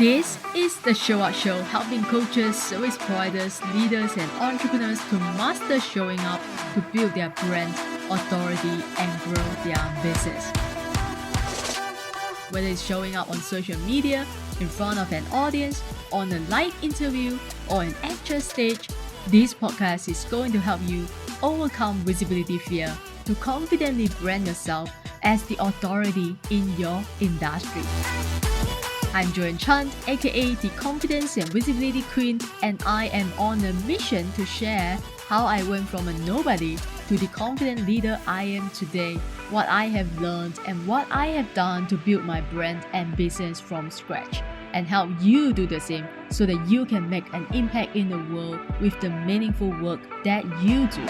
This is the Show Up Show, helping coaches, service providers, leaders, and entrepreneurs to master showing up to build their brand, authority, and grow their business. Whether it's showing up on social media, in front of an audience, on a live interview, or an actual stage, this podcast is going to help you overcome visibility fear to confidently brand yourself as the authority in your industry. I'm Joyan, aka the Confidence and Visibility Queen, and I am on a mission to share how I went from a nobody to the confident leader I am today, what I have learned, and what I have done to build my brand and business from scratch, and help you do the same so that you can make an impact in the world with the meaningful work that you do.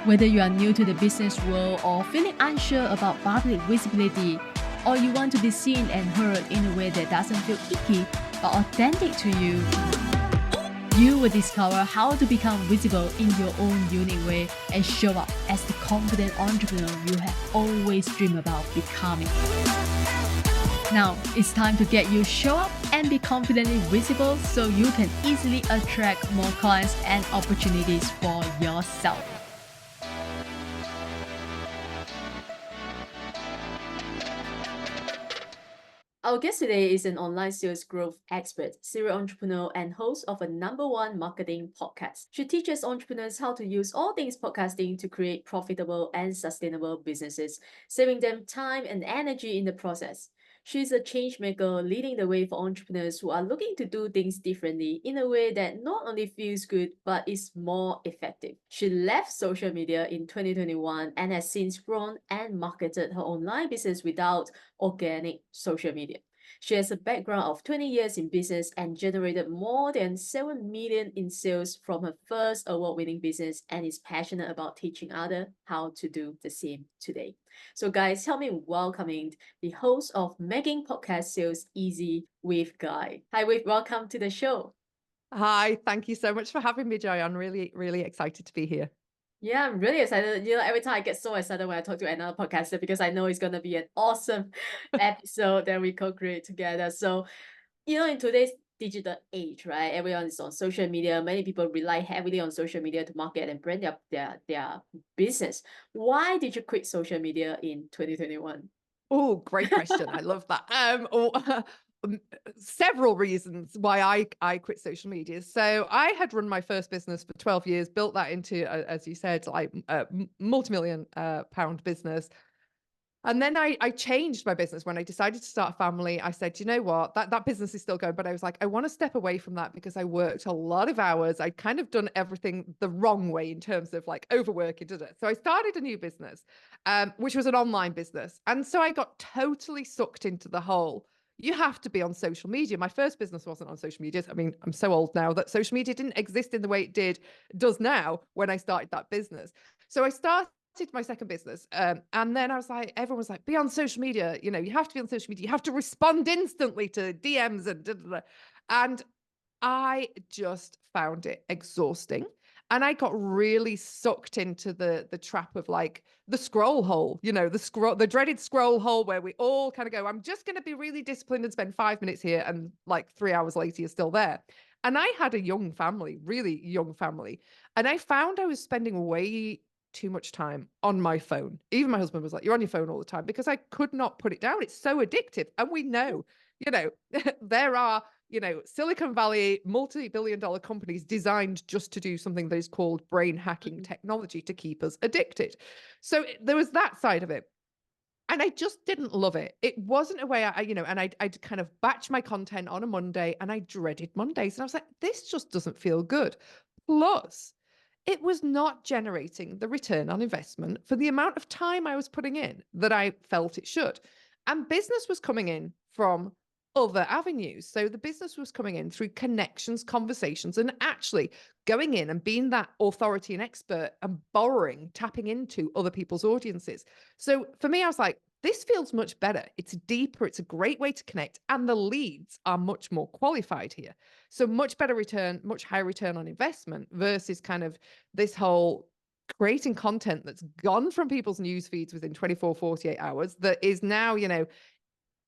Whether you are new to the business world or feeling unsure about public visibility, or you want to be seen and heard in a way that doesn't feel icky but authentic to you, you will discover how to become visible in your own unique way and show up as the confident entrepreneur you have always dreamed about becoming. Now, it's time to get you show up and be confidently visible so you can easily attract more clients and opportunities for yourself. Our guest today is an online sales growth expert, serial entrepreneur, and host of a #1 marketing podcast. She teaches entrepreneurs how to use all things podcasting to create profitable and sustainable businesses, saving them time and energy in the process. She's a change maker, leading the way for entrepreneurs who are looking to do things differently in a way that not only feels good, but is more effective. She left social media in 2021 and has since grown and marketed her online business without organic social media. She has a background of 20 years in business and generated more than 7 million in sales from her first award-winning business, and is passionate about teaching others how to do the same today. So guys, help me welcoming the host of Making Podcast Sales Easy with Guy. Hi, Wave, welcome to the show. Hi, thank you so much for having me, Joyan. Really excited to be here. Yeah, I'm really excited. Every time I get so excited when I talk to another podcaster because I know it's gonna be an awesome episode that we co-create together. So, in today's digital age, right? Everyone is on social media. Many people rely heavily on social media to market and brand their business. Why did you quit social media in 2021? Oh, great question. I love that. Several reasons why I quit social media. So I had run my first business for 12 years, built that into, as you said, like a multi-million pound business. And then I changed my business when I decided to start a family. I said, you know what, that business is still going, but I was like, I want to step away from that because I worked a lot of hours. I'd kind of done everything the wrong way in terms of like overworking, did it? So I started a new business, which was an online business. And so I got totally sucked into the whole, you have to be on social media. My first business wasn't on social media. I mean, I'm so old now that social media didn't exist in the way does now when I started that business. So I started my second business. And then I was like, everyone was like, be on social media. You have to be on social media. You have to respond instantly to DMs and da, da, da. And I just found it exhausting. And I got really sucked into the trap of like the scroll hole, the dreaded scroll hole where we all kind of go, I'm just going to be really disciplined and spend 5 minutes here. And like 3 hours later, you're still there. And I had a young family, really young family. And I found I was spending way too much time on my phone. Even my husband was like, you're on your phone all the time, because I could not put it down. It's so addictive. And we know, there are, Silicon Valley multi-billion dollar companies designed just to do something that is called brain hacking technology to keep us addicted. So there was that side of it. And I just didn't love it. It wasn't a way and I'd kind of batch my content on a Monday, and I dreaded Mondays. And I was like, this just doesn't feel good. Plus, it was not generating the return on investment for the amount of time I was putting in that I felt it should. And business was coming in from other avenues. So the business was coming in through connections, conversations, and actually going in and being that authority and expert and tapping into other people's audiences. So for me, I was like, this feels much better. It's deeper. It's a great way to connect. And the leads are much more qualified here. So much better return, much higher return on investment versus kind of this whole creating content that's gone from people's news feeds within 24, 48 hours that is now,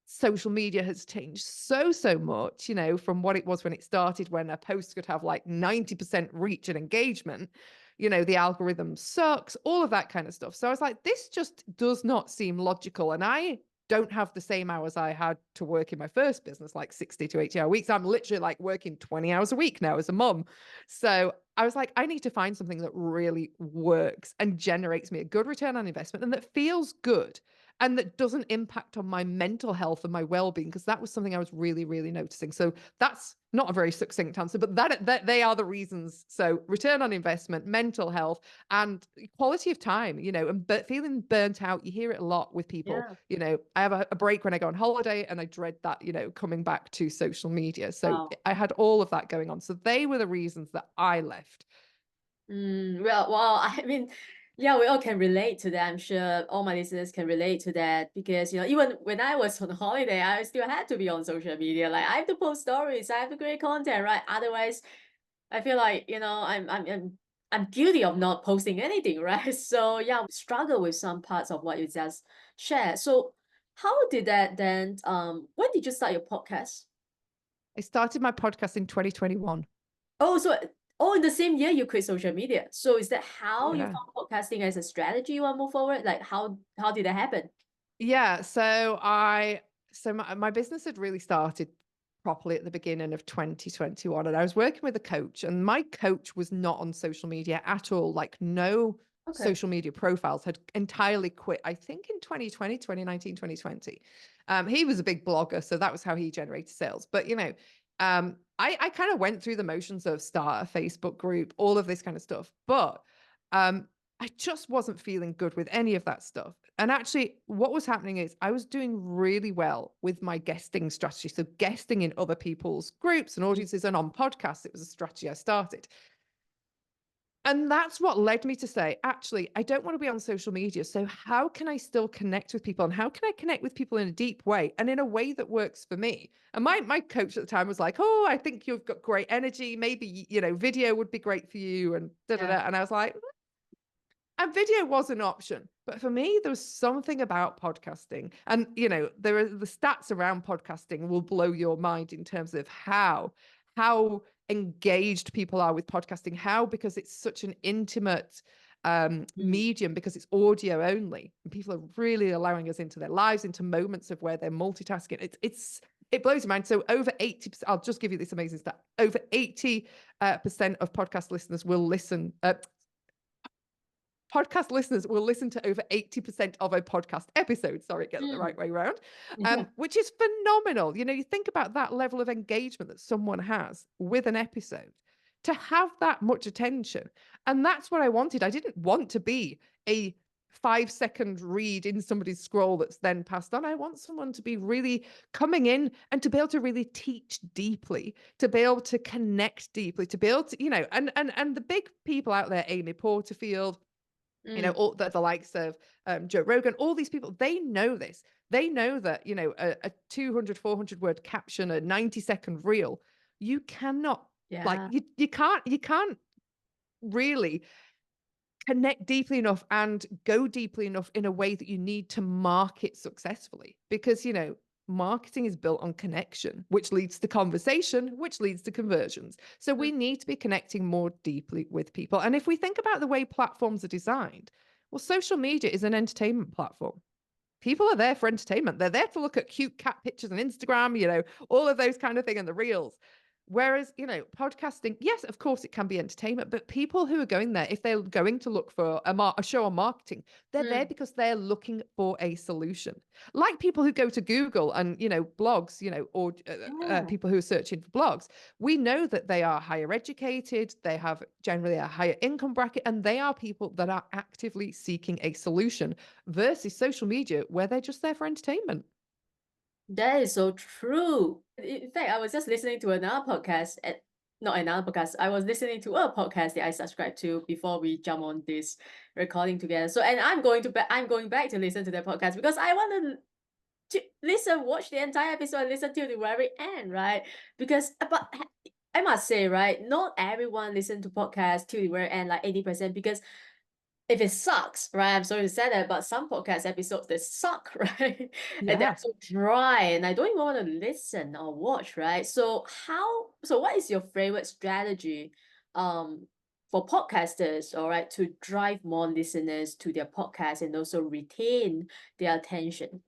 social media has changed so much, from what it was when it started, when a post could have like 90% reach and engagement. The algorithm sucks, all of that kind of stuff. So I was like, this just does not seem logical. And I don't have the same hours I had to work in my first business, like 60 to 80 hour weeks. I'm literally like working 20 hours a week now as a mum. So I was like, I need to find something that really works and generates me a good return on investment and that feels good and that doesn't impact on my mental health and my well-being, because that was something I was really noticing. So that's not a very succinct answer, but that they are the reasons. So return on investment, mental health, and quality of time, but feeling burnt out. You hear it a lot with people. Yeah. I have a break when I go on holiday, and I dread that, coming back to social media. So Wow. I had all of that going on. So they were the reasons that I left. Well, wow. I mean, yeah, we all can relate to that. I'm sure all my listeners can relate to that because, even when I was on holiday, I still had to be on social media. Like I have to post stories, I have to create content, right? Otherwise, I feel like, I'm guilty of not posting anything, right? So yeah, struggle with some parts of what you just shared. So how did that then, when did you start your podcast? I started my podcast in 2021. Oh, so in the same year you quit social media. So is that how you Yeah. found podcasting as a strategy you want to move forward? Like how did that happen? Yeah, so my business had really started properly at the beginning of 2021, and I was working with a coach, and my coach was not on social media at all, like no Okay. social media profiles, had entirely quit, I think in 2020, 2019, 2020. He was a big blogger, so that was how he generated sales. But I kind of went through the motions of start a Facebook group, all of this kind of stuff. But I just wasn't feeling good with any of that stuff. And actually, what was happening is I was doing really well with my guesting strategy. So, guesting in other people's groups and Mm. audiences and on podcasts, it was a strategy I started. And that's what led me to say, actually, I don't want to be on social media. So, how can I still connect with people? And how can I connect with people in a deep way and in a way that works for me? And my coach at the time was like, oh, I think you've got great energy. Maybe, video would be great for you. And da da Yeah. da. And I was like, and video was an option, but for me, there was something about podcasting. And, there are the stats around podcasting will blow your mind in terms of how engaged people are with podcasting, how, because it's such an intimate Mm. medium, because it's audio only. And people are really allowing us into their lives, into moments of where they're multitasking. It blows your mind. So over 80%, I'll just give you this amazing stat. Over 80% of podcast listeners will listen, podcast listeners will listen to over 80% of a podcast episode. Sorry, get it the right Mm. way around, Yeah. which is phenomenal. You think about that level of engagement that someone has with an episode, to have that much attention. And that's what I wanted. I didn't want to be a 5-second read in somebody's scroll that's then passed on. I want someone to be really coming in and to be able to really teach deeply, to be able to connect deeply, to be able to, and the big people out there, Amy Porterfield, Mm. all the likes of Joe Rogan, all these people, they know this. They know that, a 200, 400 word caption, a 90-second reel, you cannot, like, Yeah. you can't really connect deeply enough and go deeply enough in a way that you need to market successfully, because marketing is built on connection, which leads to conversation, which leads to conversions. So Mm. we need to be connecting more deeply with people. And if we think about the way platforms are designed, well, social media is an entertainment platform. People are there for entertainment. They're there to look at cute cat pictures on Instagram, all of those kind of thing, and the reels. Whereas, podcasting, yes, of course it can be entertainment, but people who are going there, if they're going to look for a show on marketing, they're there Mm. because they're looking for a solution. Like people who go to Google and, blogs, or Yeah. people who are searching for blogs, we know that they are higher educated, they have generally a higher income bracket, and they are people that are actively seeking a solution, versus social media where they're just there for entertainment. That is so true. In fact, I was just listening to another podcast not another podcast. I was listening to a podcast that I subscribed to before we jump on this recording together. So, and I'm going back to listen to that podcast because I want to listen, watch the entire episode and listen till the very end, right? Because, but I must say, right, not everyone listen to podcasts till the very end, like 80%, because if it sucks, right? I'm sorry to say that, but some podcast episodes they suck, right? And they're Yeah. so dry, and I don't even want to listen or watch, right? So what is your favorite strategy for podcasters, all right, to drive more listeners to their podcast and also retain their attention?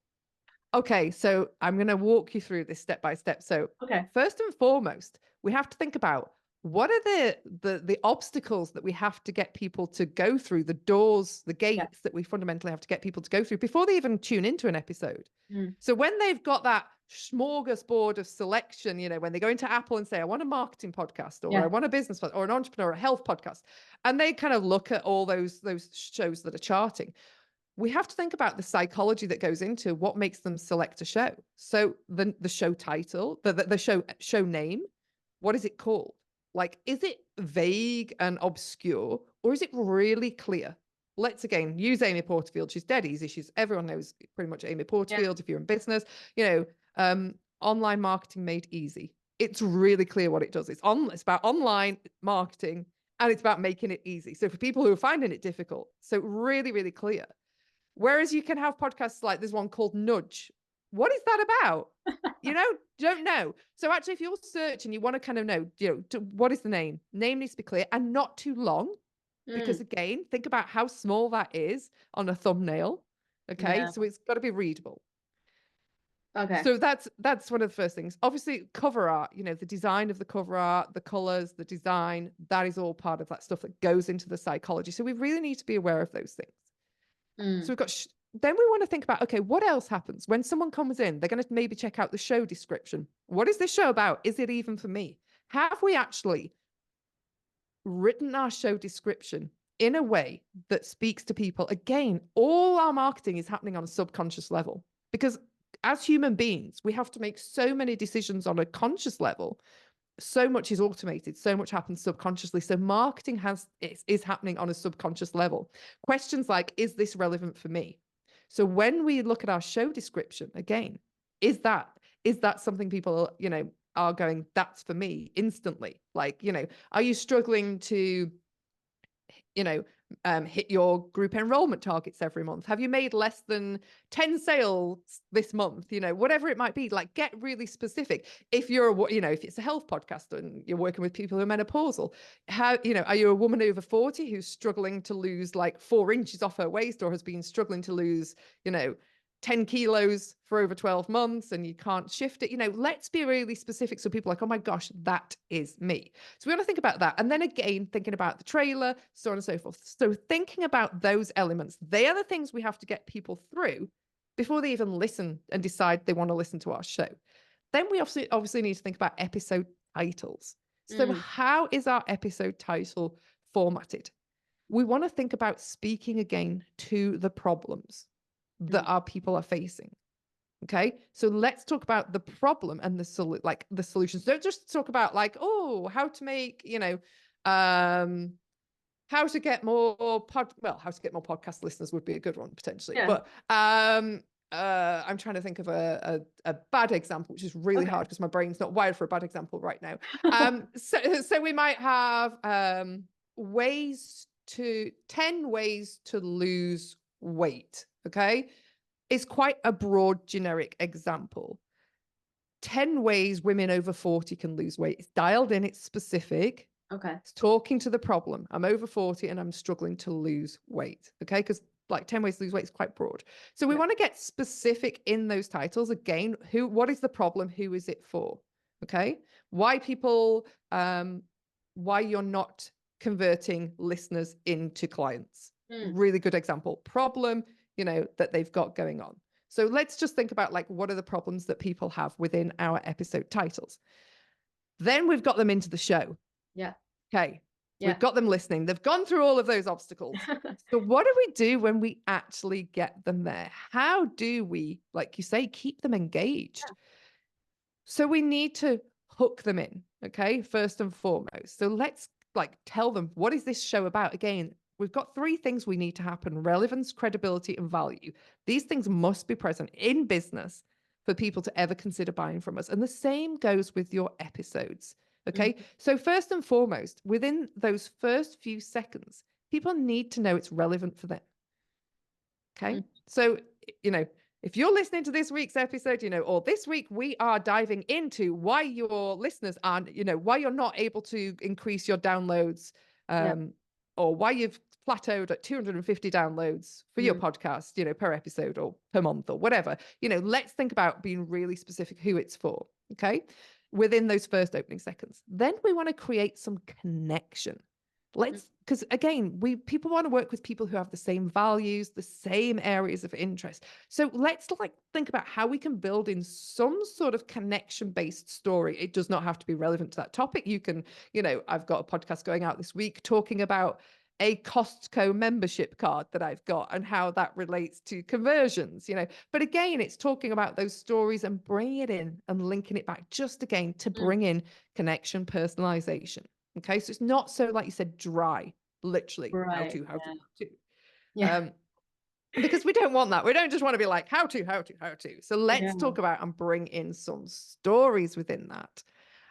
Okay, so I'm going to walk you through this step by step. So Okay. first and foremost, we have to think about what are the obstacles that we have to get people to go through, the doors, the Yeah. gates that we fundamentally have to get people to go through before they even tune into an episode. Mm. So when they've got that smorgasbord of selection, when they go into Apple and say, I want a marketing podcast, or I Yeah. want a business or an entrepreneur, a health podcast, and they kind of look at all those shows that are charting, we have to think about the psychology that goes into what makes them select a show. So the show title, the show name, what is it called? Like, is it vague and obscure, or is it really clear? Let's again use Amy Porterfield. She's dead easy. Everyone knows pretty much Amy Porterfield. If you're in business, online marketing made easy. It's really clear what it does. It's about online marketing, and it's about making it easy. So for people who are finding it difficult, so really, really clear. Whereas you can have podcasts like there's one called Nudge. What is that about? Don't know. So actually, if you're searching, you want to kind of know, what is the name? Name needs to be clear and not too long, because Mm. again, think about how small that is on a thumbnail. Okay, Yeah. so it's got to be readable. Okay. So that's one of the first things. Obviously, cover art, the design of the cover art, the colors, the design, that is all part of that stuff that goes into the psychology. So we really need to be aware of those things. So Mm. we've got, then we want to think about, okay, what else happens when someone comes in? They're going to maybe check out the show description. What is this show about? Is it even for me? Have we actually written our show description in a way that speaks to people? Again, all our marketing is happening on a subconscious level, because as human beings, we have to make so many decisions on a conscious level. So much is automated, so much happens subconsciously. So marketing is happening on a subconscious level. Questions like, is this relevant for me? So when we look at our show description, again, is that something people, are going, that's for me instantly? Like, are you struggling to, hit your group enrollment targets every month? Have you made less than 10 sales this month? Whatever it might be, like, get really specific. If if it's a health podcast and you're working with people who are menopausal, are you a woman over 40 who's struggling to lose like 4 inches off her waist, or has been struggling to lose, 10 kilos for over 12 months and you can't shift it? Let's be really specific, so people are like, oh my gosh, that is me. So we want to think about that. And then again, thinking about the trailer, so on and so forth. So thinking about those elements, they are the things we have to get people through before they even listen and decide they want to listen to our show. Then we obviously need to think about episode titles. So how is our episode title formatted? We want to think about speaking again to the problems that our people are facing. Okay, so let's talk about the problem and the solutions. Don't just talk about like, oh, how to make, how to get more how to get more podcast listeners would be a good one potentially. Yeah. But I'm trying to think of a bad example, which is really Okay. hard because my brain's not wired for a bad example right now. So we might have 10 ways to lose weight. Okay, it's quite a broad generic example. 10 ways women over 40 can lose weight. It's dialed in, it's specific. Okay. It's talking to the problem. I'm over 40 and I'm struggling to lose weight. Okay, because like 10 ways to lose weight is quite broad. So we want to get specific in those titles. Again, what is the problem? Who is it for? Okay, why you're not converting listeners into clients. Really good example. Problem, that they've got going on. So let's just think about like, what are the problems that people have within our episode titles? Then we've got them into the show. Yeah. Okay. Yeah. We've got them listening. They've gone through all of those obstacles. So what do we do when we actually get them there? How do we, like you say, keep them engaged? Yeah. So we need to hook them in. Okay. First and foremost. So let's like tell them, what is this show about? Again, we've got 3 things we need to happen: relevance, credibility, and value. These things must be present in business for people to ever consider buying from us. And the same goes with your episodes. Okay. So first and foremost, within those first few seconds, people need to know it's relevant for them. Okay. Mm. So, if you're listening to this week's episode, or this week we are diving into why your listeners aren't, why you're not able to increase your downloads, Yeah. or why you've plateaued at 250 downloads for your podcast, per episode or per month or whatever, let's think about being really specific who it's for. Okay. Within those first opening seconds, then we want to create some connection. Because again, people want to work with people who have the same values, the same areas of interest. So let's think about how we can build in some sort of connection-based story. It does not have to be relevant to that topic. You can, I've got a podcast going out this week talking about a Costco membership card that I've got and how that relates to conversions, But again, it's talking about those stories and bringing it in and linking it back just again to bring in connection, personalization. Okay, so it's not so, like you said, dry, literally, how Right. to. Yeah. Because we don't want that. We don't just want to be like, how to. So let's Yeah. talk about and bring in some stories within that.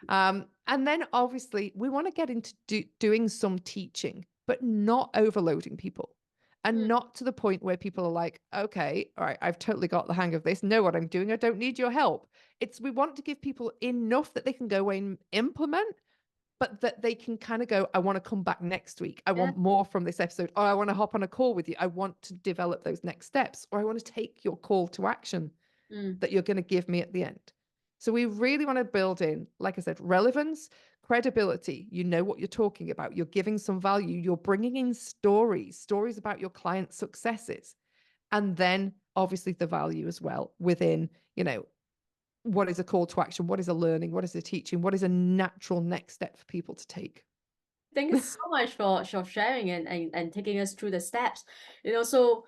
And then obviously we want to get into doing some teaching, but not overloading people. And not to the point where people are like, okay, all right, I've totally got the hang of this, know what I'm doing, I don't need your help. We want to give people enough that they can go away and implement, but that they can kind of go, I want to come back next week. I want more from this episode. Or I want to hop on a call with you. I want to develop those next steps. Or I want to take your call to action that you're going to give me at the end. So we really want to build in, like I said, relevance, credibility. You know what you're talking about. You're giving some value. You're bringing in stories about your client's successes. And then obviously the value as well within, what is a call to action? What is a learning? What is a teaching? What is a natural next step for people to take? Thank you so much for sharing and taking us through the steps. So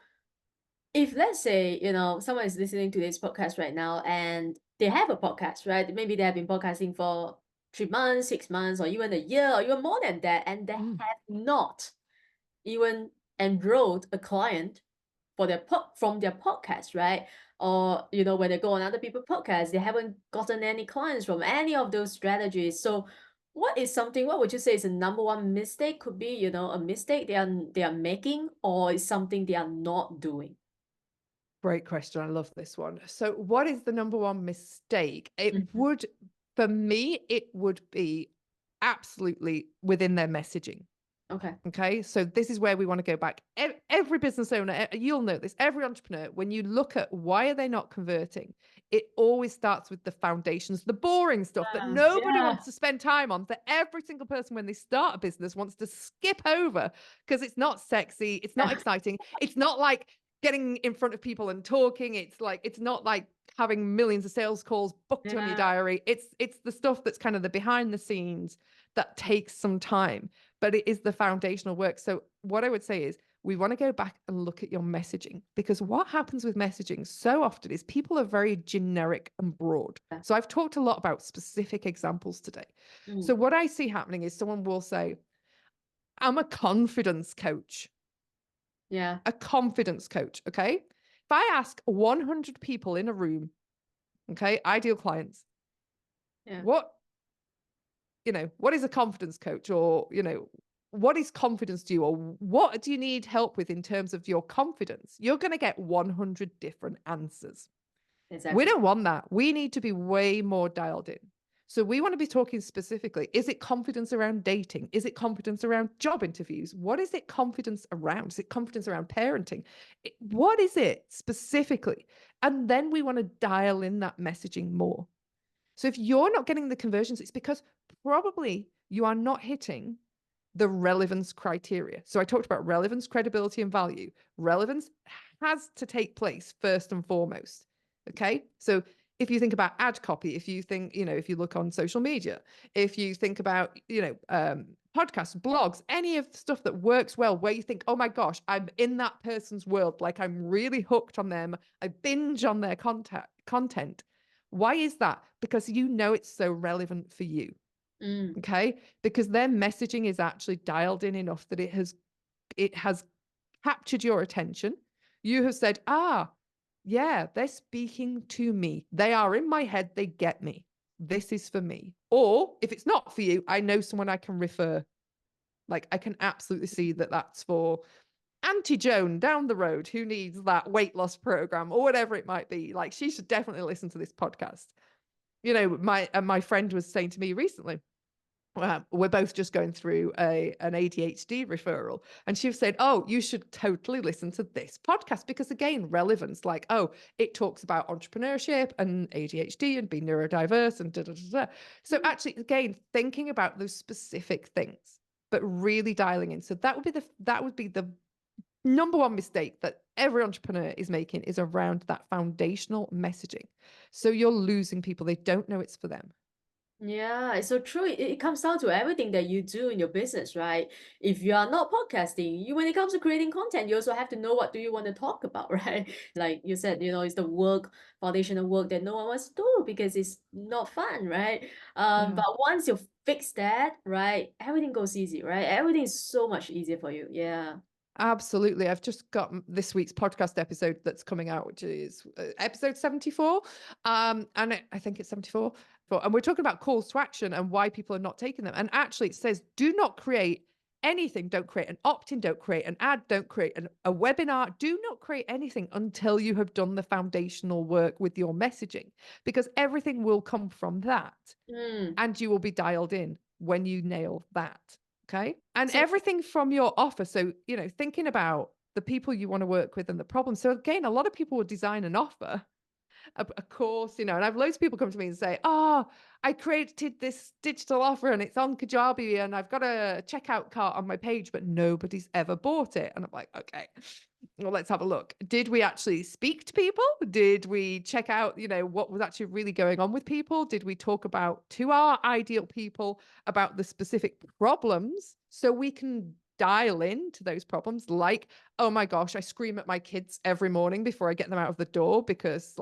if let's say, someone is listening to this podcast right now and they have a podcast, right? Maybe they have been podcasting for 3 months, 6 months, or even a year, or even more than that, and they have not even enrolled a client for from their podcast, right? Or, when they go on other people's podcasts, they haven't gotten any clients from any of those strategies. So what would you say is the number one mistake? Could be, a mistake they are making, or is something they are not doing? Great question. I love this one. So what is the number one mistake? For me, it would be absolutely within their messaging. Okay. So this is where we want to go back. Every business owner, you'll know this, every entrepreneur, when you look at why are they not converting, it always starts with the foundations, the boring stuff that nobody wants to spend time on, that every single person when they start a business wants to skip over because it's not sexy. It's not exciting. It's not like getting in front of people and talking. It's not like having millions of sales calls booked on your diary. It's the stuff that's kind of the behind the scenes that takes some time, but it is the foundational work. So what I would say is we want to go back and look at your messaging, because what happens with messaging so often is people are very generic and broad. So I've talked a lot about specific examples today. So what I see happening is someone will say, I'm a confidence coach. Yeah. A confidence coach. Okay. If I ask 100 people in a room, okay, ideal clients, what is a confidence coach? Or, what is confidence to you? Or what do you need help with in terms of your confidence? You're going to get 100 different answers. Exactly. We don't want that. We need to be way more dialed in. So we want to be talking specifically. Is it confidence around dating? Is it confidence around job interviews? What is it confidence around? Is it confidence around parenting? What is it specifically? And then we want to dial in that messaging more. So if you're not getting the conversions, it's because probably you are not hitting the relevance criteria. So I talked about relevance, credibility, and value. Relevance has to take place first and foremost. Okay. So if you think about ad copy, if you think, if you look on social media, if you think about, podcasts, blogs, any of the stuff that works well, where you think, oh my gosh, I'm in that person's world, like I'm really hooked on them, I binge on their content. Why is that? Because it's so relevant for you. Okay. Because their messaging is actually dialed in enough that it has captured your attention. You have said, yeah, they're speaking to me. They are in my head. They get me. This is for me. Or if it's not for you, I know someone I can refer. Like I can absolutely see that that's for Auntie Joan down the road who needs that weight loss program or whatever it might be. Like she should definitely listen to this podcast. You know, my friend was saying to me recently, we're both just going through an ADHD referral, and she said, oh, you should totally listen to this podcast because again, relevance, like, oh, it talks about entrepreneurship and ADHD and being neurodiverse and da da da da. So actually, again, thinking about those specific things, but really dialing in. So that would be the number one mistake that every entrepreneur is making, is around that foundational messaging. So you're losing people. They don't know it's for them. Yeah, it's so true. It comes down to everything that you do in your business, right? If you are not podcasting, when it comes to creating content, you also have to know what do you want to talk about, right? Like you said, it's the foundational work that no one wants to do because it's not fun, right? Yeah. But once you fix that, right, everything goes easy, right? Everything is so much easier for you. Yeah. Absolutely. I've just got this week's podcast episode that's coming out, which is episode 74. I think it's 74. And we're talking about calls to action and why people are not taking them. And actually, it says do not create anything. Don't create an opt-in. Don't create an ad. Don't create a webinar. Do not create anything until you have done the foundational work with your messaging, because everything will come from that. And you will be dialed in when you nail that. Okay. And So everything from your offer. So, thinking about the people you want to work with and the problem. So again, a lot of people will design an offer, a course, and I've loads of people come to me and say, oh, I created this digital offer and it's on Kajabi and I've got a checkout cart on my page, but nobody's ever bought it. And I'm like, okay, well, let's have a look. Did we actually speak to people? Did we check out, what was actually really going on with people? Did we talk to our ideal people about the specific problems so we can dial into those problems? Like, oh my gosh, I scream at my kids every morning before I get them out of the door because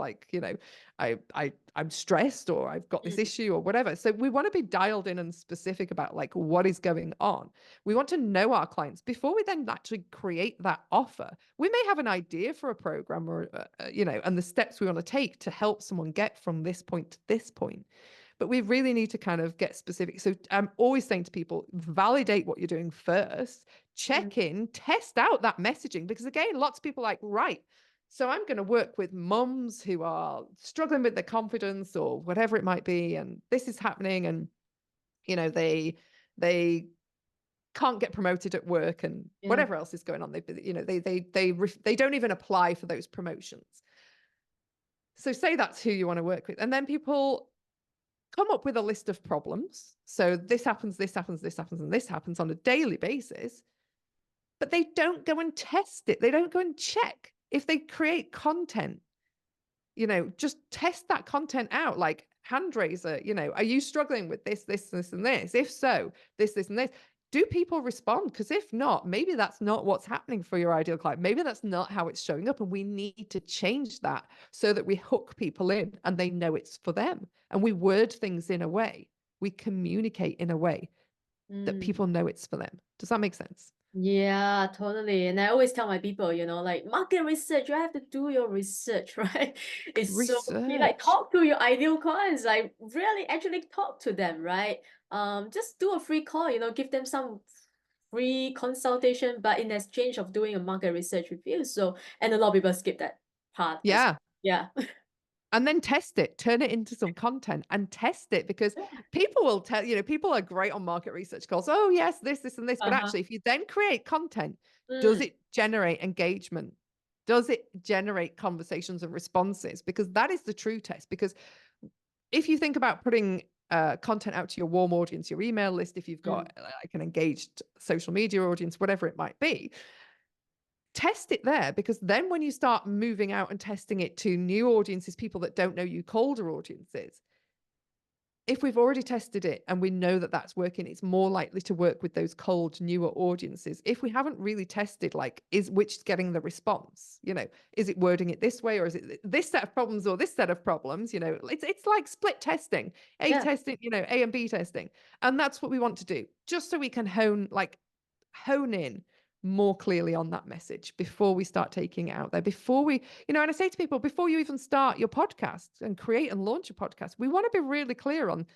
I'm stressed or I've got this issue or whatever. So we want to be dialed in and specific about like what is going on. We want to know our clients before we then actually create that offer. We may have an idea for a program or and the steps we want to take to help someone get from this point to this point. But we really need to kind of get specific. So I'm always saying to people, validate what you're doing first, check in, test out that messaging. Because again, lots of people are like, right, so I'm going to work with mums who are struggling with their confidence or whatever it might be. And this is happening. And, they can't get promoted at work and whatever else is going on. They don't even apply for those promotions. So say that's who you want to work with. And then people come up with a list of problems. So this happens, this happens, this happens, and this happens on a daily basis. But they don't go and test it. They don't go and check. If they create content, just test that content out. Like hand raiser, are you struggling with this, this, this, and this? If so, this, and this. Do people respond? Because if not, maybe that's not what's happening for your ideal client. Maybe that's not how it's showing up. And we need to change that so that we hook people in and they know it's for them. And we word things in a way, we communicate in a way that people know it's for them. Does that make sense? Yeah, totally. And I always tell my people, like market research, you have to do your research, right? It's so key. Like Research. talk to your ideal clients, like really actually talk to them, right? Just do a free call, give them some free consultation, but in exchange of doing a market research review. So, and a lot of people skip that part. Yeah. Yeah. And then test it, turn it into some content and test it, because people will tell, people are great on market research calls. Oh yes, this and this. But actually, if you then create content, does it generate engagement? Does it generate conversations and responses? Because that is the true test. Because if you think about putting content out to your warm audience, your email list, if you've got like an engaged social media audience, whatever it might be, test it there, because then when you start moving out and testing it to new audiences, people that don't know you, colder audiences, if we've already tested it and we know that that's working, it's more likely to work with those cold, newer audiences. If we haven't really tested, like, which is getting the response, is it wording it this way, or is it this set of problems or this set of problems? It's like split testing, testing, A and B testing. And that's what we want to do, just so we can hone in more clearly on that message before we start taking it out there, before we, and I say to people, before you even start your podcast and create and launch a podcast, we want to be really clear on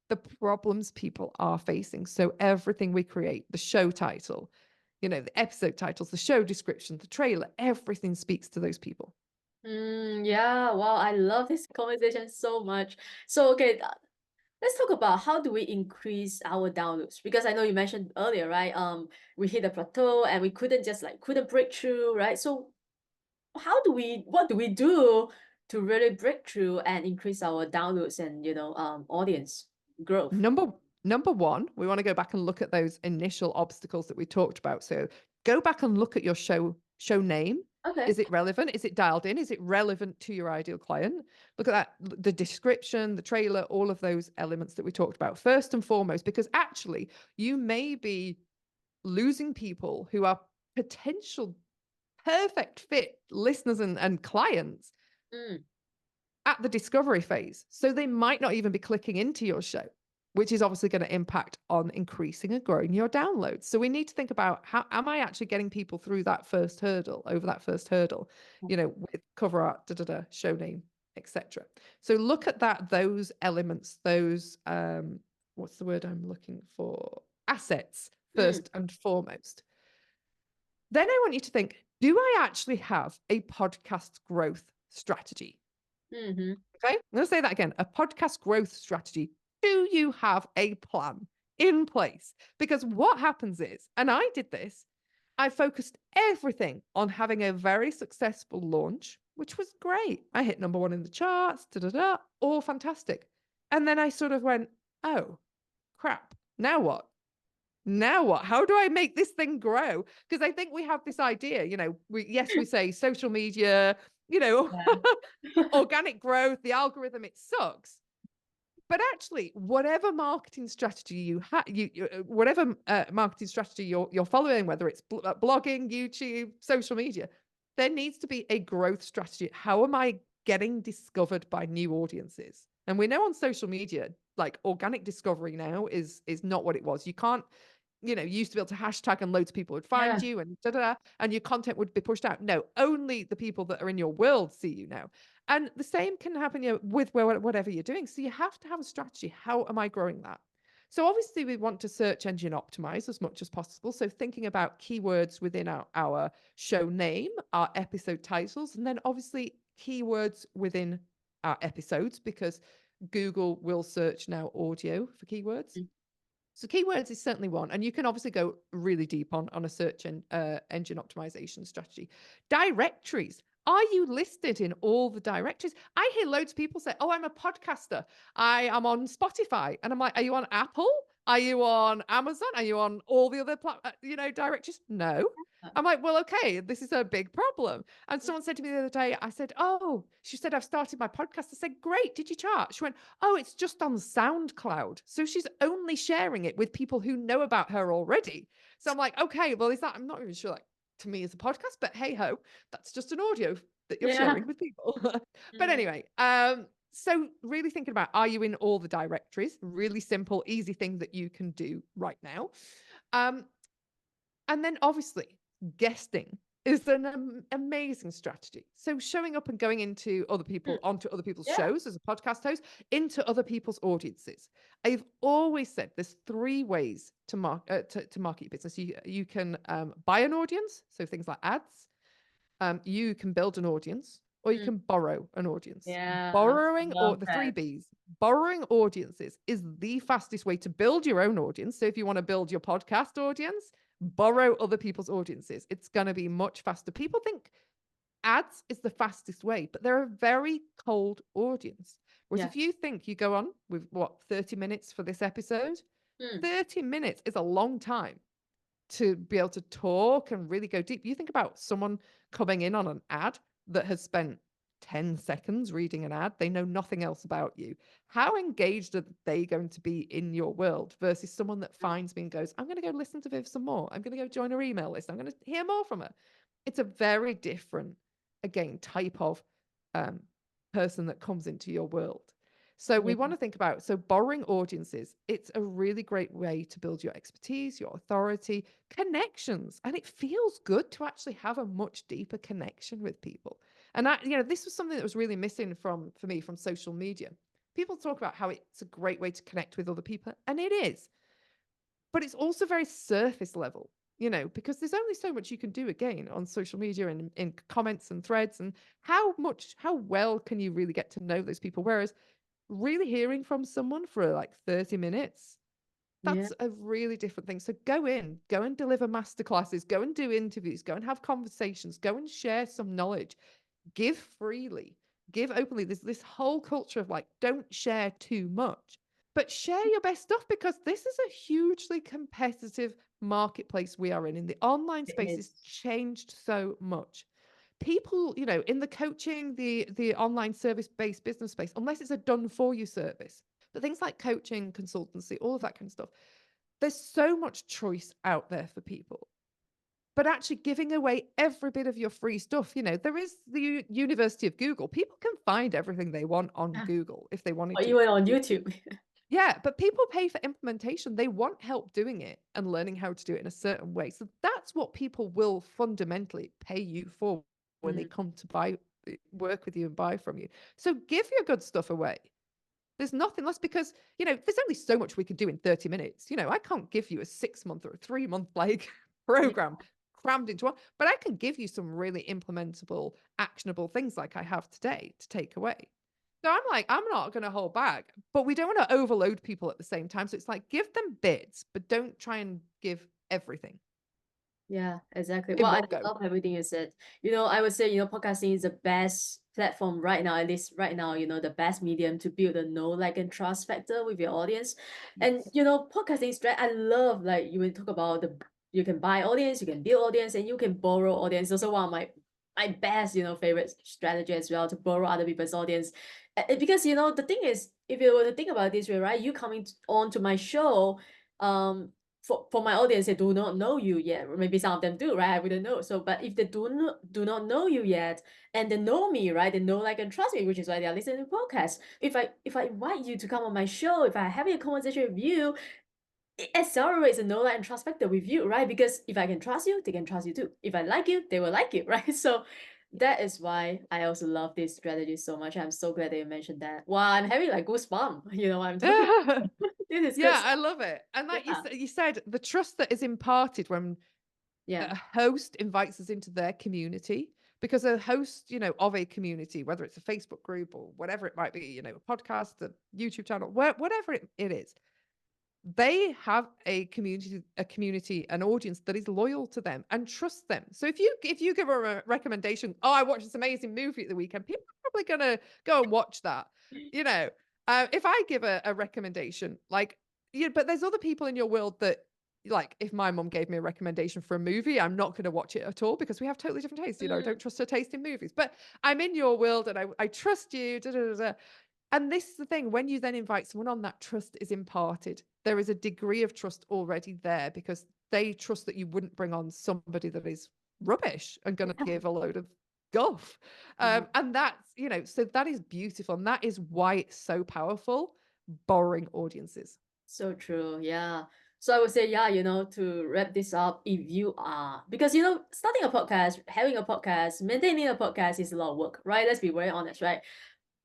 the problems people are facing. So everything we create, the show title, the episode titles, the show description, the trailer, everything speaks to those people. Yeah, wow, I love this conversation so much. So, okay, let's talk about how do we increase our downloads? Because I know you mentioned earlier, right? We hit a plateau and we couldn't break through, right? So what do we do to really break through and increase our downloads and audience growth? Number one, we want to go back and look at those initial obstacles that we talked about. So go back and look at your show name. Okay. Is it relevant? Is it dialed in? Is it relevant to your ideal client? Look at that, the description, the trailer, all of those elements that we talked about first and foremost, because actually you may be losing people who are potential perfect fit listeners and clients Mm, at the discovery phase. So they might not even be clicking into your show, which is obviously going to impact on increasing and growing your downloads. So we need to think about, how am I actually getting people through that first hurdle, with cover art, show name, etc. So look at those elements, those what's the word I'm looking for? Assets mm, first and foremost. Then I want you to think, do I actually have a podcast growth strategy? mm-hmm. Okay, I'm going to say that again. A podcast growth strategy. Do you have a plan in place? Because what happens is, and I did this, I focused everything on having a very successful launch, which was great. I hit number one in the charts, all fantastic. And then I sort of went, oh, crap. Now what? Now what? How do I make this thing grow? Because I think we have this idea, we say social media, you know, Yeah. organic growth, the algorithm, it sucks. But actually, whatever marketing strategy you have, whatever marketing strategy you're following, whether it's blogging, YouTube, social media, there needs to be a growth strategy. How am I getting discovered by new audiences? And we know on social media, like organic discovery now is not what it was. You can't, you used to be able to hashtag and loads of people would find Yeah. you and and your content would be pushed out. No, only the people that are in your world see you now. And the same can happen, with whatever you're doing. So you have to have a strategy. How am I growing that? So obviously we want to search engine optimize as much as possible. So thinking about keywords within our show name, our episode titles, and then obviously keywords within our episodes, because Google will search now audio for keywords. Mm. So keywords is certainly one, and you can obviously go really deep on a search engine optimization strategy. Directories. Are you listed in all the directories? I hear loads of people say, "Oh, I'm a podcaster. I am on Spotify," and I'm like, "Are you on Apple? Are you on Amazon? Are you on all the other directories?" No. I'm like, well, okay, this is a big problem. And someone said to me the other day, I said, "Oh," she said, "I've started my podcast." I said, "Great. Did you chart?" She went, "Oh, it's just on SoundCloud." So she's only sharing it with people who know about her already. So I'm like, okay, well, I'm not even sure, like, to me, it's a podcast, but hey ho, that's just an audio that you're Yeah. sharing with people. But Mm. anyway, so really thinking about, are you in all the directories? Really simple, easy thing that you can do right now. Um, and then obviously guesting is an amazing strategy. So showing up and going into Mm. onto other people's Yeah. shows as a podcast host, into other people's audiences. I've always said there's three ways to market your business. You can buy an audience, so things like ads. You can build an audience, or you Mm. can borrow an audience. Yeah. Borrowing, or Love the three that. B's. Borrowing audiences is the fastest way to build your own audience. So if you want to build your podcast audience, borrow other people's audiences. It's going to be much faster. People think ads is the fastest way, but they're a very cold audience. Whereas Yeah. if you think you go on with 30 minutes for this episode, Mm. 30 minutes is a long time to be able to talk and really go deep. You think about someone coming in on an ad that has spent 10 seconds reading an ad, they know nothing else about you. How engaged are they going to be in your world versus someone that Mm. finds me and goes, "I'm going to go listen to Viv some more. I'm going to go join her email list. I'm going to hear more from her." It's a very different, again, type of um, person that comes into your world. So we Yeah. want to think about, so borrowing audiences, it's a really great way to build your expertise, your authority, connections. And it feels good to actually have a much deeper connection with people. And this was something that was really missing for me from social media. people talk about how it's a great way to connect with other people, and it is, but it's also very surface level, because there's only so much you can do again on social media and in comments and threads, and how well can you really get to know those people? Whereas really hearing from someone for like 30 minutes, Yeah. that's a really different thing. So go and deliver masterclasses, go and do interviews, go and have conversations, go and share some knowledge, give freely, give openly. There's this whole culture of like, don't share too much, but share your best stuff, because this is a hugely competitive marketplace we are in. The online It space has is. changed so much. People, in the coaching, the online service-based business space, unless it's a done for you service, but things like coaching, consultancy, all of that kind of stuff, there's so much choice out there for people. But actually giving away every bit of your free stuff, there is the University of Google. People can find everything they want on Yeah. Google if they wanted Or to. even on YouTube. Yeah, but people pay for implementation. They want help doing it and learning how to do it in a certain way. So that's what people will fundamentally pay you for when they Mm. come to work with you and buy from you. So give your good stuff away. There's nothing less, because, there's only so much we could do in 30 minutes. I can't give you a 6 month or a 3 month like Yeah. program crammed into one, but I can give you some really implementable, actionable things like I have today to take away. So I'm like, I'm not going to hold back, but we don't want to overload people at the same time. So it's like, give them bits, but don't try and give everything Yeah, exactly. in Well, I one go. love everything you said. I would say, podcasting is the best platform right now, at least right now, the best medium to build a know, like, and trust factor with your audience. And, Yes. podcasting I love, like, you will talk about you can buy audience, you can build audience, and you can borrow audience. Also one of my best, favorite strategy as well, to borrow other people's audience. Because, the thing is, if you were to think about it this way, right, you coming on to my show, for my audience, they do not know you yet. Or maybe some of them do, right? I wouldn't know. So, but if they do not know you yet, and they know me, right? They know, like, and trust me, which is why they are listening to podcasts. If I invite you to come on my show, if I have a conversation with you, it accelerates the know, like, and trust factor with you, right? Because if I can trust you, they can trust you too. If I like you, they will like you, right? So that is why I also love this strategy so much. I'm so glad that you mentioned that. Wow, I'm having like goosebumps, I'm talking. This is good Yeah, stuff. I love it. And like Yeah. you said, the trust that is imparted when Yeah. a host invites us into their community, because a host, of a community, whether it's a Facebook group or whatever it might be, a podcast, a YouTube channel, whatever it is, they have a community, an audience that is loyal to them and trusts them. So if you give a recommendation, oh, I watched this amazing movie at the weekend, people are probably gonna go and watch that. You know, if I give a recommendation, like, but there's other people in your world that, like, if my mom gave me a recommendation for a movie, I'm not going to watch it at all, because we have totally different tastes. I Mm. don't trust her taste in movies, but I'm in your world and I trust you. Da, da, da, da. And this is the thing, when you then invite someone on, that trust is imparted. There is a degree of trust already there, because they trust that you wouldn't bring on somebody that is rubbish and going to give a load of guff. Mhm. And that's, so that is beautiful. And that is why it's so powerful, borrowing audiences. So true. Yeah. So I would say, yeah, to wrap this up, if you are, because, starting a podcast, having a podcast, maintaining a podcast is a lot of work, right? Let's be very honest, right?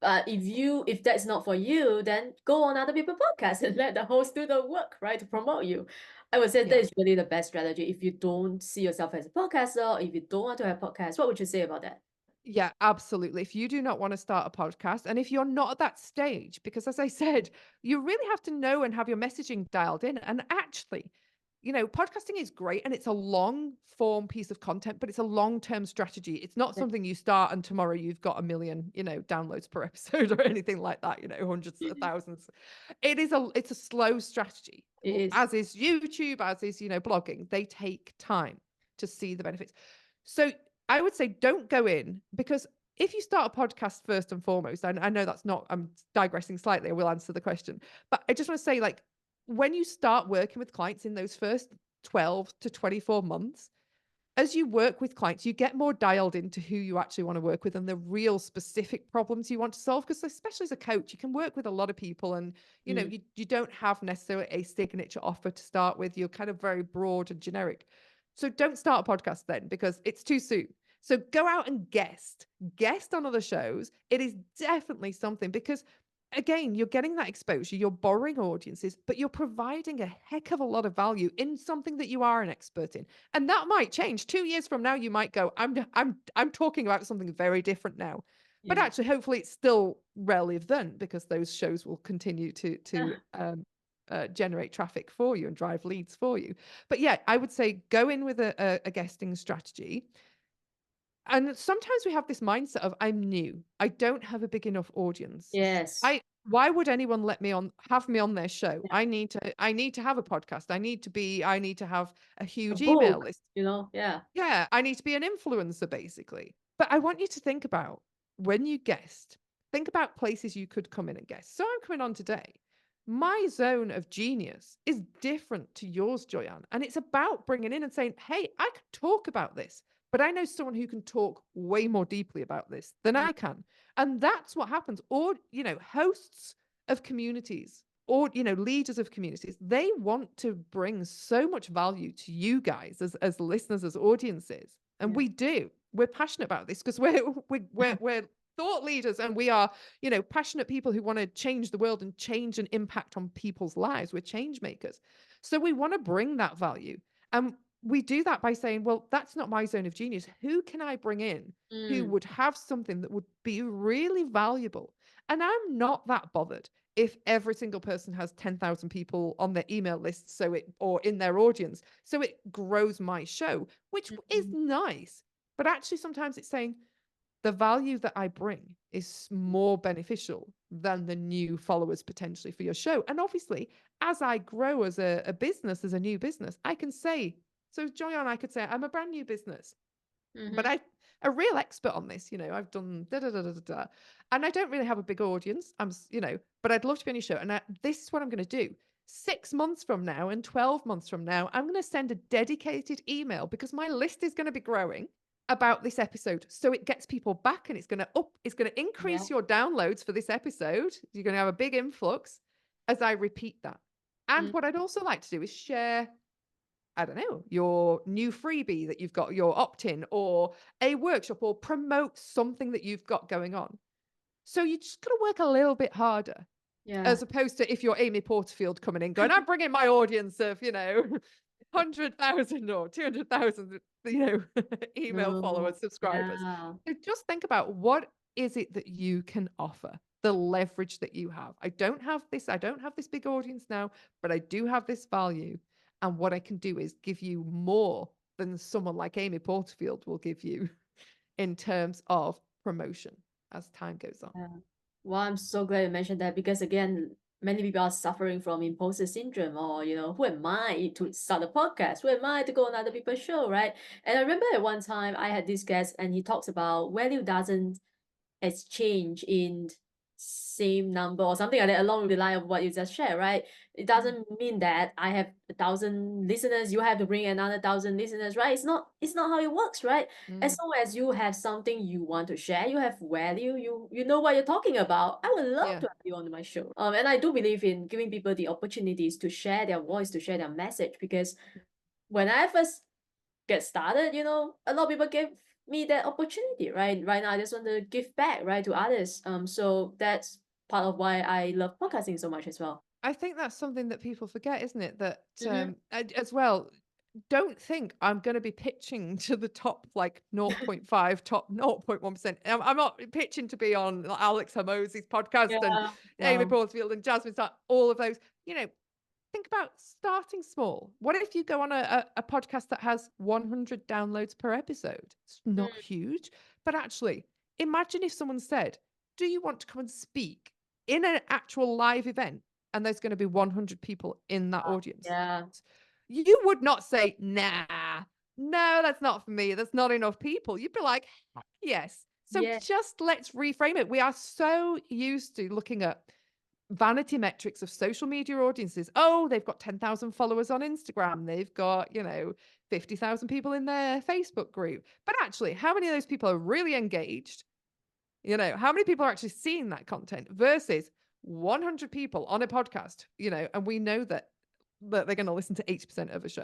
But if that's not for you, then go on other people's podcasts and let the host do the work, right? To promote you. I would say that Yeah. is really the best strategy. If you don't see yourself as a podcaster, if you don't want to have podcasts, what would you say about that? Yeah, absolutely. If you do not want to start a podcast, and if you're not at that stage, because as I said, you really have to know and have your messaging dialed in. And actually, podcasting is great and it's a long form piece of content, but it's a long term strategy. It's not Yeah. something you start and tomorrow you've got 1 million, downloads per episode or anything like that, hundreds of thousands. It's a slow strategy, It is. as is YouTube, as is, blogging. They take time to see the benefits. So I would say don't go in, because if you start a podcast first and foremost, and I know that's not, I'm digressing slightly, I will answer the question, but I just want to say, like, when you start working with clients in those first 12 to 24 months, as you work with clients, you get more dialed into who you actually want to work with and the real specific problems you want to solve. Because especially as a coach, you can work with a lot of people, and Mm. you don't have necessarily a signature offer to start with. You're kind of very broad and generic. So don't start a podcast then, because it's too soon. So go out and guest on other shows. It is definitely something, because again, you're getting that exposure, you're borrowing audiences, but you're providing a heck of a lot of value in something that you are an expert in. And that might change. 2 years from now, you might go, I'm talking about something very different now. But Yeah. actually, hopefully it's still relevant because those shows will continue to generate traffic for you and drive leads for you. But yeah, I would say go in with a guesting strategy. And sometimes we have this mindset of I'm new. I don't have a big enough audience. Yes. I Why would anyone have me on their show? Yeah. I need to have a podcast. I need to have a A huge email book, list. yeah. Yeah, I need to be an influencer basically. But I want you to think about when you guest, think about places you could come in and guest. So I'm coming on today. My zone of genius is different to yours, Joyan. And it's about bringing in and saying, hey, I can talk about this, but I know someone who can talk way more deeply about this than Mm, I can. And that's what happens. Or, hosts of communities or, leaders of communities, they want to bring so much value to you guys as listeners, as audiences. And yeah. we do. We're passionate about this because we're thought leaders, and we are, passionate people who want to change the world and change and impact on people's lives. We're change makers. So we want to bring that value. And we do that by saying, well, that's not my zone of genius. Who can I bring in who Mm, would have something that would be really valuable? And I'm not that bothered if every single person has 10,000 people on their email list, or in their audience, so it grows my show, which is mm, nice. But actually, sometimes it's saying, the value that I bring is more beneficial than the new followers potentially for your show. And obviously, as I grow as a business, as a new business, I can say, so Joyan, I could say, I'm a brand new business, but mm-hmm. I'm a real expert on this. I've done da da da da da, da. And I don't really have a big audience. But I'd love to be on your show. And this is what I'm going to do. 6 months from now and 12 months from now, I'm going to send a dedicated email because my list is going to be growing about this episode. So it gets people back, and it's going to Yeah. increase your downloads for this episode. You're going to have a big influx as I repeat that. And Mm, what I'd also like to do is share, I don't know, your new freebie that you've got, your opt-in, or a workshop, or promote something that you've got going on. So you just got to work a little bit harder, yeah. as opposed to if you're Amy Porterfield coming in going, I'm bringing my audience of, 100,000 or 200,000, email No. followers, subscribers. Yeah. So just think about, what is it that you can offer? The leverage that you have. I don't have this big audience now, but I do have this value. And what I can do is give you more than someone like Amy Porterfield will give you in terms of promotion as time goes on. Yeah. Well, I'm so glad you mentioned that because again, many people are suffering from imposter syndrome, or who am I to start a podcast? Who am I to go on other people's show, right? And I remember at one time I had this guest and he talks about value doesn't exchange in same number or something like that along the line of what you just shared, right? It doesn't mean that I have 1,000 listeners, you have to bring another 1,000 listeners, right? It's not how it works, right? As Mm, long as you have something you want to share, you have value, you know what you're talking about, I would love yeah. to have you on my show. And I do believe in giving people the opportunities to share their voice, to share their message, because when I first get started, a lot of people gave me that opportunity, right? Right now, I just want to give back, right, to others. So that's part of why I love podcasting so much as well. I think that's something that people forget, isn't it? That Mm-hmm. as well, don't think I'm going to be pitching to the top like 0.5, top 0.1%. I'm not pitching to be on Alex Hormozi's podcast and Yeah. Amy Wow. Porterfield and Jasmine Star, all of those. Think about starting small. What if you go on a podcast that has 100 downloads per episode? It's not Mm, huge, but actually, imagine if someone said, do you want to come and speak in an actual live event? And there's going to be 100 people in that audience. yeah. You would not say, nah, no, that's not for me. That's not enough people. You'd be like, "Heck yes." So Yeah. just let's reframe it. We are so used to looking at vanity metrics of social media audiences. Oh, they've got 10,000 followers on Instagram. They've got, 50,000 people in their Facebook group. But actually, how many of those people are really engaged? How many people are actually seeing that content versus 100 people on a podcast, and we know that they're going to listen to 80% of a show,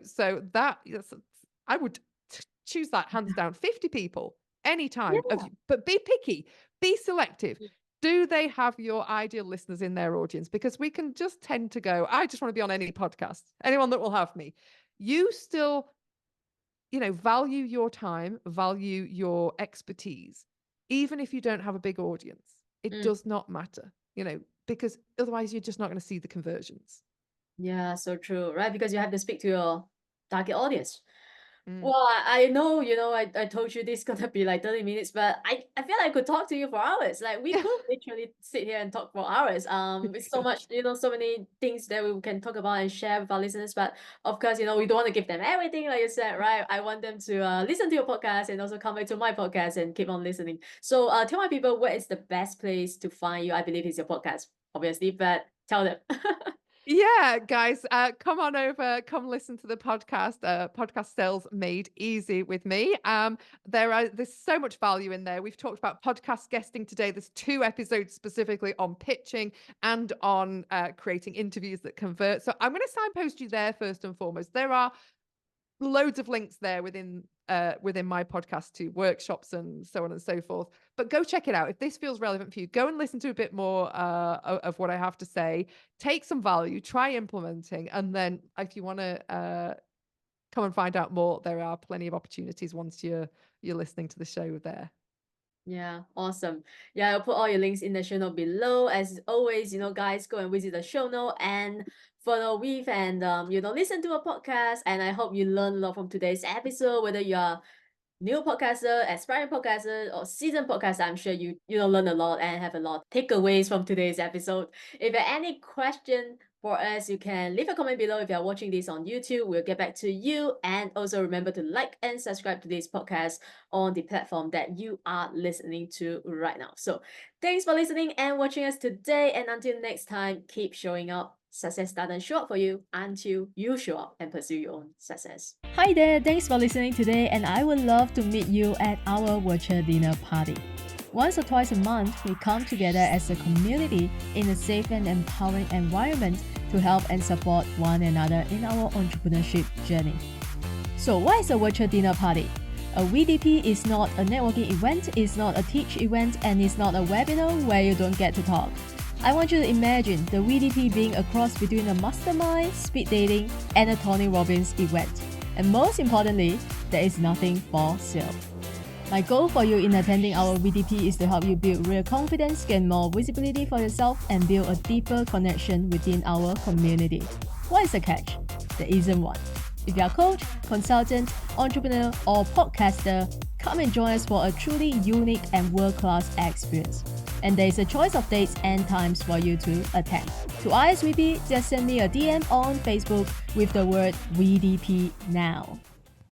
so I would choose that hands down. 50 people anytime, Yeah. but be picky, be selective. Do they have your ideal listeners in their audience? Because we can just tend to go, I just want to be on any podcast, anyone that will have me. You still, value your time, value your expertise, even if you don't have a big audience. It does not matter, because otherwise you're just not going to see the conversions. Yeah, so true, right? Because you have to speak to your target audience. Mm. Well, I know, I told you this is gonna be like 30 minutes, but I feel like I could talk to you for hours. Like we could literally sit here and talk for hours. It's so much, so many things that we can talk about and share with our listeners. But of course, we don't want to give them everything, like you said, right? I want them to listen to your podcast and also come back to my podcast and keep on listening. So tell my people where is the best place to find you. I believe it's your podcast, obviously, but tell them. Yeah, guys, come on over, come listen to the podcast, podcast Sales Made Easy with me. There's so much value in there. We've talked about podcast guesting today. There's 2 episodes specifically on pitching and on creating interviews that convert. So I'm going to signpost you there first and foremost. There are loads of links there within my podcast to workshops and so on and so forth. But go check it out. If this feels relevant for you, go and listen to a bit more of what I have to say. Take some value, try implementing, and then if you want to come and find out more, there are plenty of opportunities once you're listening to the show there. Yeah, awesome. Yeah, I'll put all your links in the show note below. As always, guys, go and visit the show note and follow with and listen to a podcast. And I hope you learn a lot from today's episode, whether you are new podcaster, aspiring podcaster, or seasoned podcaster. I'm sure you learn a lot and have a lot of takeaways from today's episode. If you have any question for us, you can leave a comment below. If you are watching this on YouTube, we'll get back to you. And also remember to like and subscribe to this podcast on the platform that you are listening to right now. So thanks for listening and watching us today. And until next time, keep showing up. Success doesn't show up for you until you show up and pursue your own success. Hi there, thanks for listening today, and I would love to meet you at our virtual dinner party. Once or twice a month, we come together as a community in a safe and empowering environment to help and support one another in our entrepreneurship journey. So what is a virtual dinner party? A VDP is not a networking event, it's not a teach event, and it's not a webinar where you don't get to talk. I want you to imagine the VDP being a cross between a mastermind, speed dating, and a Tony Robbins event. And most importantly, there is nothing for sale. My goal for you in attending our VDP is to help you build real confidence, gain more visibility for yourself, and build a deeper connection within our community. What is the catch? There isn't one. If you are a coach, consultant, entrepreneur, or podcaster, come and join us for a truly unique and world-class experience. And there is a choice of dates and times for you to attend. To RSVP, just send me a DM on Facebook with the word VDP now.